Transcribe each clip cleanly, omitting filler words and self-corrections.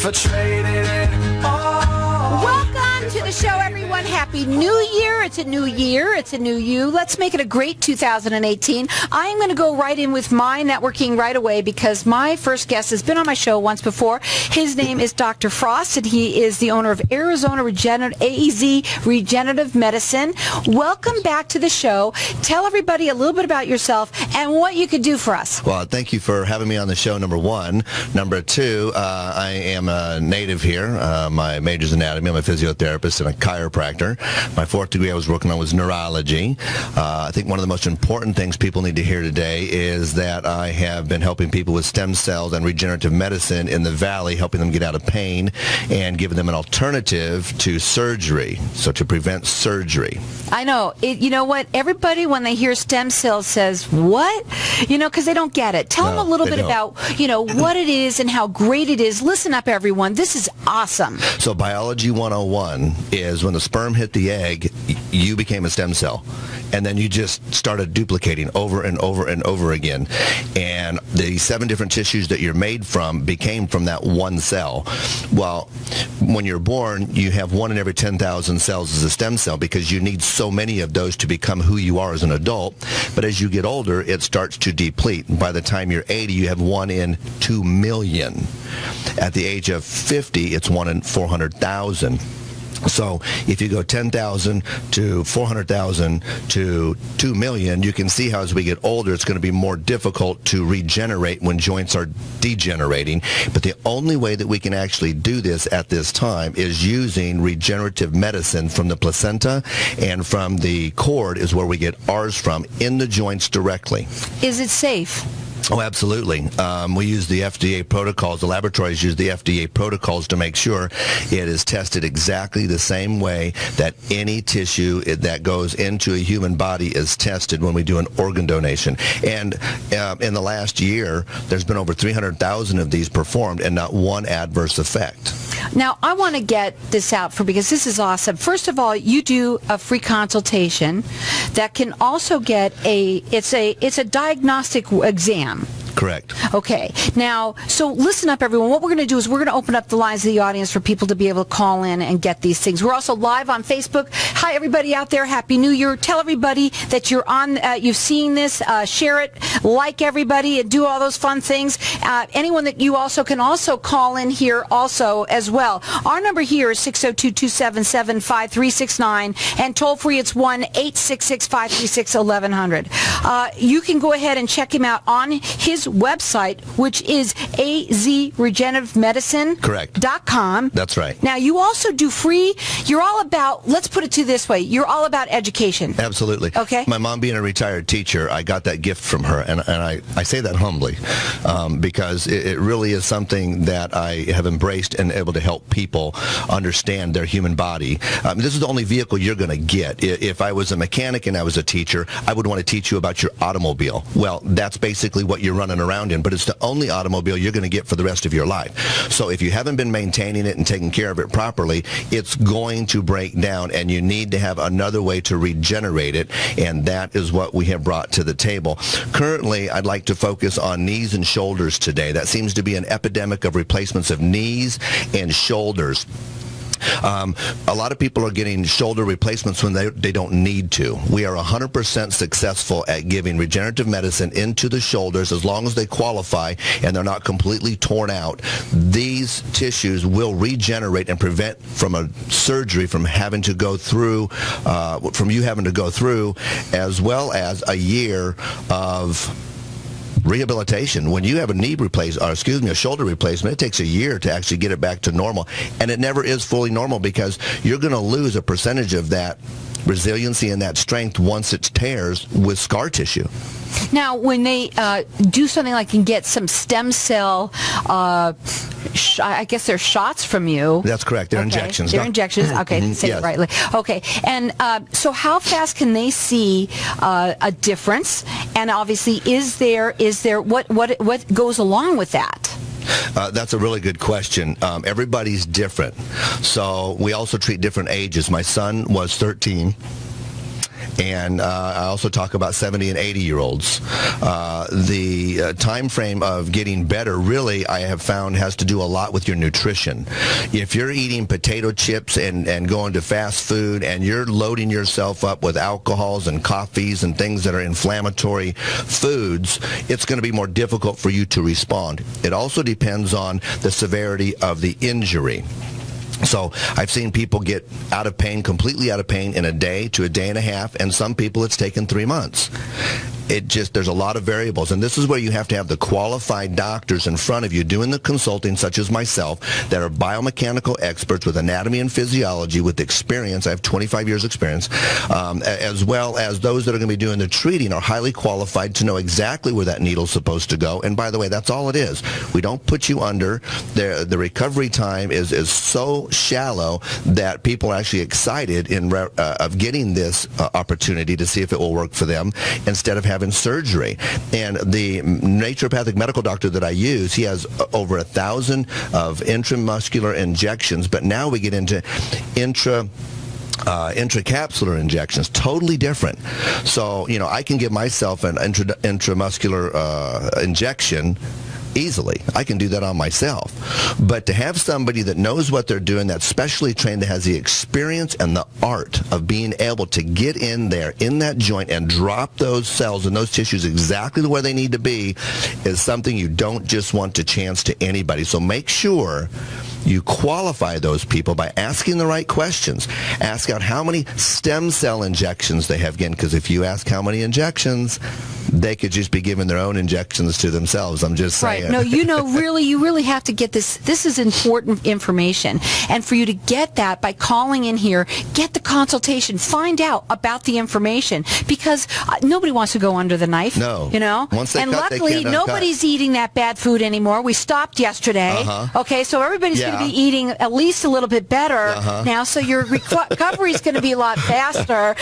for trading it all. Welcome to the show, everyone. Happy New Year. It's a new year. It's a new you. Let's make it a great 2018. I am going to go right in with my networking right away because my first guest has been on my show once before. His name is Dr. Frost, and he is the owner of Arizona AZ Regenerative Medicine. Welcome back to the show. Tell everybody a little bit about yourself and what you could do for us. Well, thank you for having me on the show, number one. Number two, I am a native here. My major's anatomy. I'm a physiotherapist and a chiropractor. My fourth degree I was working on was neurology. I think one of the most important things people need to hear today is that I have been helping people with stem cells and regenerative medicine in the Valley, helping them get out of pain and giving them an alternative to surgery, so to prevent surgery. I know. You know what? Everybody, when they hear stem cells, says, what? Because they don't get it. Tell them a little bit about, what it is and how great it is. Listen up, everyone. This is awesome. So Biology 101 is when the sperm hit the egg, you became a stem cell. And then you just started duplicating over and over and over again. And the 7 different tissues that you're made from became from that one cell. Well, when you're born, you have 1 in every 10,000 cells as a stem cell because you need so many of those to become who you are as an adult. But as you get older, it starts to deplete. By the time you're 80, you have 1 in 2 million. At the age of 50, it's 1 in 400,000. So if you go 10,000 to 400,000 to 2 million, you can see how as we get older, it's going to be more difficult to regenerate when joints are degenerating. But the only way that we can actually do this at this time is using regenerative medicine from the placenta and from the cord is where we get ours from in the joints directly. Is it safe? Oh, absolutely. We use the FDA protocols. The laboratories use the FDA protocols to make sure it is tested exactly the same way that any tissue that goes into a human body is tested when we do an organ donation. And in the last year, there's been over 300,000 of these performed and not one adverse effect. Now, I want to get this out because this is awesome. First of all, you do a free consultation that can also get it's a diagnostic exam. Correct. Okay. Now, so listen up, everyone. What we're going to do is we're going to open up the lines of the audience for people to be able to call in and get these things. We're also live on Facebook. Hi, everybody out there. Happy New Year. Tell everybody that you're on, you've seen this. Share it. Like everybody and do all those fun things. Anyone that you also can also call in here also as well. Our number here is 602-277-5369 and toll free it's 1-866-536-1100. You can go ahead and check him out on his website, which is azregenerativeMedicine.com. That's right. Now, you also do free, you're all about, let's put it to this way, you're all about education. Absolutely. Okay. My mom being a retired teacher, I got that gift from her, and I say that humbly because it really is something that I have embraced and able to help people understand their human body. This is the only vehicle you're going to get. If I was a mechanic and I was a teacher, I would want to teach you about your automobile. Well, that's basically what you're running around in, but it's the only automobile you're going to get for the rest of your life. So if you haven't been maintaining it and taking care of it properly, it's going to break down, and you need to have another way to regenerate it, and that is what we have brought to the table. Currently, I'd like to focus on knees and shoulders today. That seems to be an epidemic of replacements of knees and shoulders. A lot of people are getting shoulder replacements when they don't need to. We are 100% successful at giving regenerative medicine into the shoulders as long as they qualify and they're not completely torn out. These tissues will regenerate and prevent from a surgery from having to go through, as well as a year of rehabilitation. When you have a shoulder replacement, it takes a year to actually get it back to normal. And it never is fully normal because you're going to lose a percentage of that resiliency and that strength once it tears with scar tissue. Now, when they do something like and get some stem cell, I guess they're shots from you. That's correct. They're injections. They're injections. Okay, say yes. it rightly. Okay, and so how fast can they see a difference? And obviously, is there what goes along with that? That's a really good question. Everybody's different. So we also treat different ages. My son was 13. And I also talk about 70 and 80-year-olds. The time frame of getting better, really, I have found has to do a lot with your nutrition. If you're eating potato chips and going to fast food and you're loading yourself up with alcohols and coffees and things that are inflammatory foods, it's going to be more difficult for you to respond. It also depends on the severity of the injury. So I've seen people get out of pain, completely out of pain in a day to a day and a half, and some people it's taken 3 months. There's a lot of variables, and this is where you have to have the qualified doctors in front of you doing the consulting, such as myself, that are biomechanical experts with anatomy and physiology, with experience. I have 25 years experience, as well as those that are going to be doing the treating are highly qualified to know exactly where that needle's supposed to go. And by the way, that's all it is. We don't put you under. The recovery time is so shallow that people are actually excited of getting this opportunity to see if it will work for them instead of having surgery. And the naturopathic medical doctor that I use, he has over 1,000 of intramuscular injections, but now we get into intracapsular injections, totally different. So, I can give myself an intramuscular injection easily. I can do that on myself. But to have somebody that knows what they're doing, that's specially trained, that has the experience and the art of being able to get in there, in that joint, and drop those cells and those tissues exactly where they need to be, is something you don't just want to chance to anybody. So make sure you qualify those people by asking the right questions. Ask out how many stem cell injections they have, again, because if you ask how many injections, they could just be giving their own injections to themselves. I'm just saying. Right. No, you really have to get this. This is important information. And for you to get that by calling in here, get the consultation, find out about the information, because nobody wants to go under the knife. No. Once they and cut, luckily, they can't nobody's eating that bad food anymore. We stopped yesterday. Okay, so everybody's going to be eating at least a little bit better now, so your recovery is going to be a lot faster.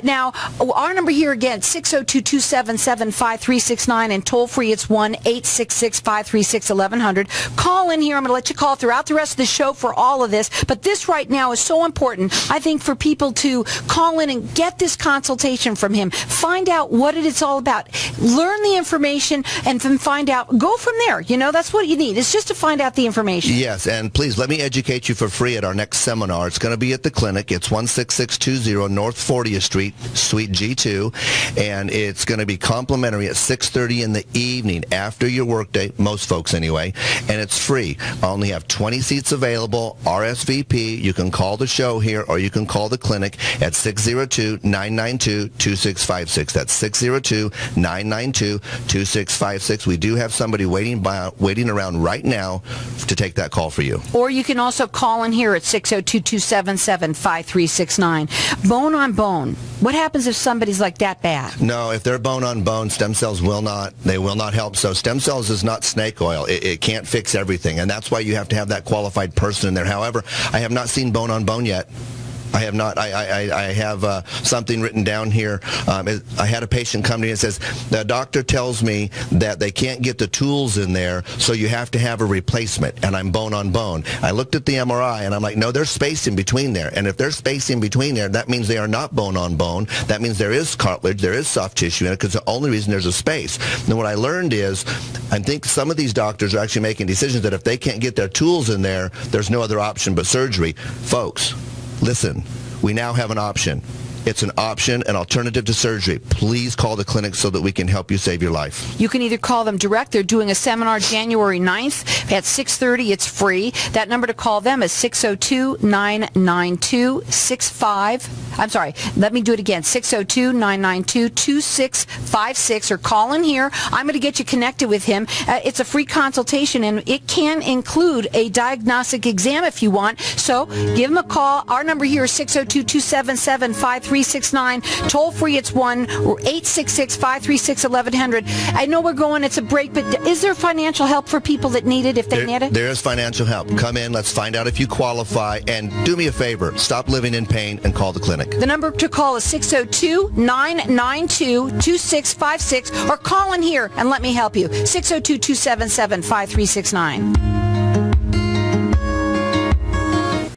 Now, our number here again, 602-277-5369, and toll free, it's 1-866-536-1100. Call in here. I'm going to let you call throughout the rest of the show for all of this, but this right now is so important, I think, for people to call in and get this consultation from him. Find out what it's all about. Learn the information and then find out. Go from there. That's what you need. It's just to find out the information. Yes, and please let me educate you for free at our next seminar. It's going to be at the clinic. It's 16620 North 40th Street, Suite G2, and it's going to be complimentary at 6:30 in the evening after your workday, most folks anyway, and it's free. I only have 20 seats available, RSVP. You can call the show here or you can call the clinic at 602-992-2656. That's 602-992-2656. We do have somebody waiting around right now to take that call for you. Or you can also call in here at 602-277-5369. Bone on bone. What happens if somebody's like that bad? No, if they're bone on bone, stem cells will not help. So stem cells is not snake oil. It can't fix everything, and that's why you have to have that qualified person in there. However, I have not seen bone on bone yet. I have not. I have something written down here. I had a patient come to me and says, the doctor tells me that they can't get the tools in there, so you have to have a replacement, and I'm bone on bone. I looked at the MRI, and I'm like, no, there's space in between there. And if there's space in between there, that means they are not bone on bone. That means there is cartilage, there is soft tissue in it, because the only reason there's a space. And what I learned is, I think some of these doctors are actually making decisions that if they can't get their tools in there, there's no other option but surgery. Folks, listen, we now have an option. It's an option, an alternative to surgery. Please call the clinic so that we can help you save your life. You can either call them direct. They're doing a seminar January 9th at 6:30. It's free. That number to call them is 602-992-65. I'm sorry. Let me do it again. 602-992-2656, or call in here. I'm going to get you connected with him. It's a free consultation, and it can include a diagnostic exam if you want. So give him a call. Our number here is 602-277-5369. Toll free, it's 1-866-536-1100. I know we're going, it's a break, but is there financial help for people that need it if they need it? There is financial help. Come in, let's find out if you qualify, and do me a favor, stop living in pain and call the clinic. The number to call is 602-992-2656, or call in here and let me help you. 602-277-5369.